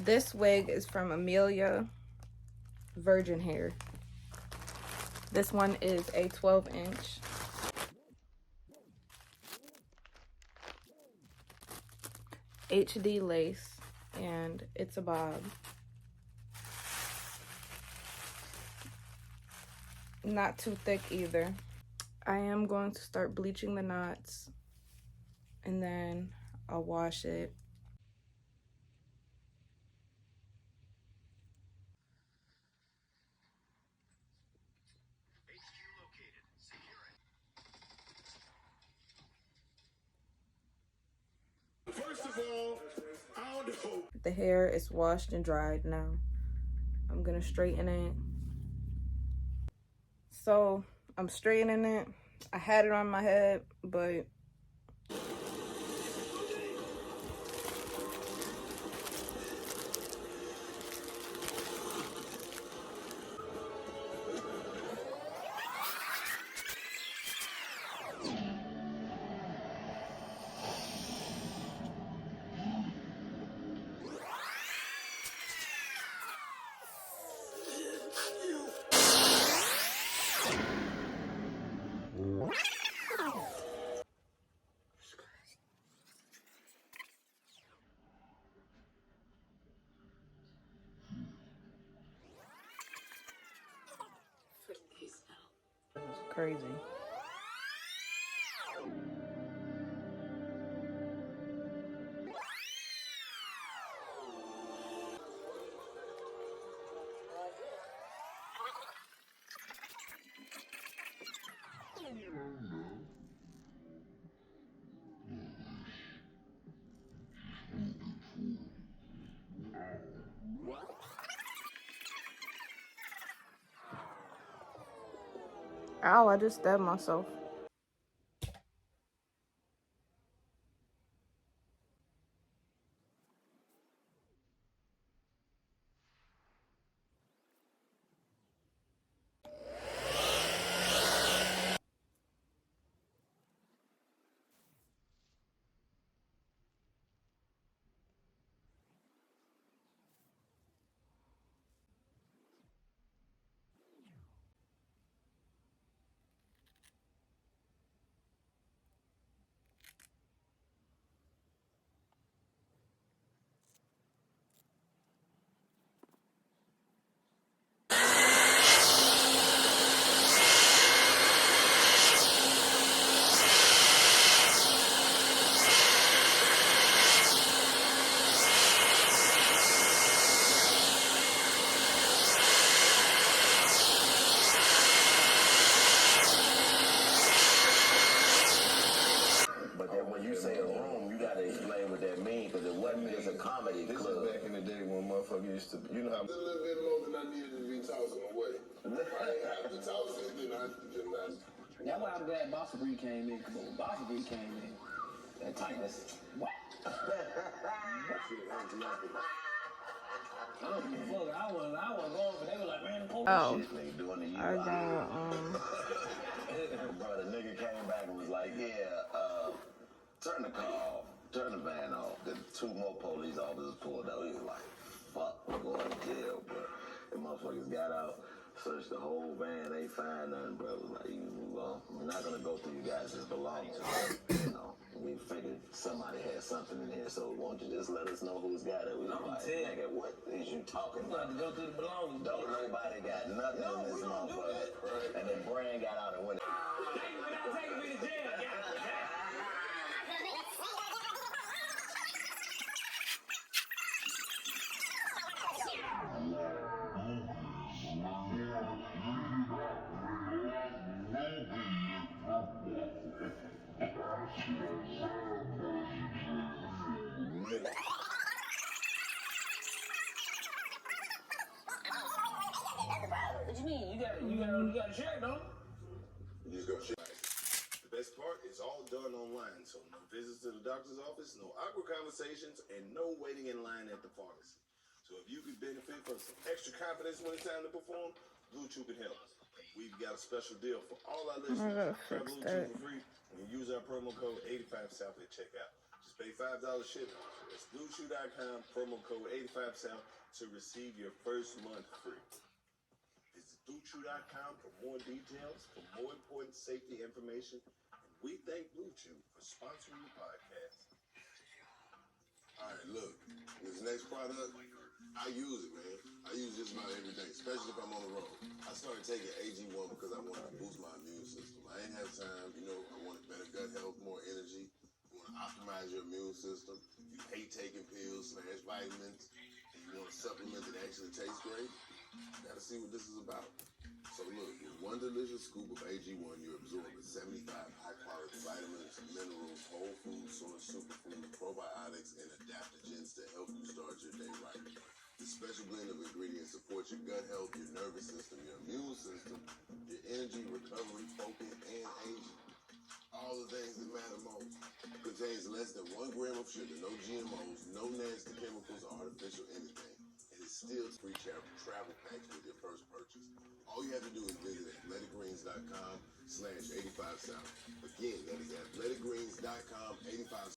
This wig is from Amelia.virginhair. This one is a 12-inch. HD lace, and it's a bob. Not too thick either. I am going to start bleaching the knots, and then I'll wash it. First of all, I don't know. The hair is washed and dried now. I'm gonna straighten it. So I'm straightening it. I had it on my head, but it's crazy. Ow, I just stabbed myself. Used to, you know how a little bit more than I needed to be tossing away. I ain't have to toss it, then I. That's why I'm glad Bossa Bree came in. Because when Bossa Bree came in, that tightness. What? I don't give a fuck. I was going, but they were like, man, Oh, shit, nigga, doing the I got Bro, the nigga came back and was like, yeah, turn the car off, turn the van off. The 2 more police officers pulled out. He was like, fuck, we're going to jail, bro. The motherfuckers got out, searched the whole van, they find nothing, bro. It was like, you move on. We're not going to go through you guys' belongings. You know, we figured somebody had something in here, so won't you just let us know who's got it? We was like, nigga, what is you talking about? To go through the belongings. Don't nobody got nothing in this motherfucker. And then Brand got out and went. Take me to jail. What you mean? You got a shirt, don't You just go shit. The best part is all done online, so no visits to the doctor's office, no awkward conversations, and no waiting in line at the pharmacy. So if you could benefit from some extra confidence when it's time to perform, Got2b can help. We've got a special deal for all our listeners. Try Got2b for free and use our promo code 85South at checkout. Just Pay $5 shipping. That's BlueChew.com, promo code 85South to receive your first month free. Visit BlueChew.com for more details, for more important safety information. And we thank Blue Chew for sponsoring the podcast. All right, look, this next product, I use it, man. I use this about every day, especially if I'm on the road. I started taking AG1 because I wanted to boost my immune system. I ain't have time, I wanted better gut health, more energy. You want to optimize your immune system. You hate taking pills / vitamins. And you want a supplement that actually tastes great. You gotta see what this is about. So look, with one delicious scoop of AG1, you absorb 75 high-quality vitamins, minerals, whole food source superfoods, probiotics, and adaptogens to help you start your day right. This special blend of ingredients supports your gut health, your nervous system, your immune system, your energy, recovery, focus, and aging. All the things that matter most. Contains less than 1 gram of sugar, no GMOs, no nasty chemicals or artificial anything. And it's still free travel packs with your first purchase. All you have to do is visit athleticgreens.com /85South. Again, that is athleticgreens.com /85South.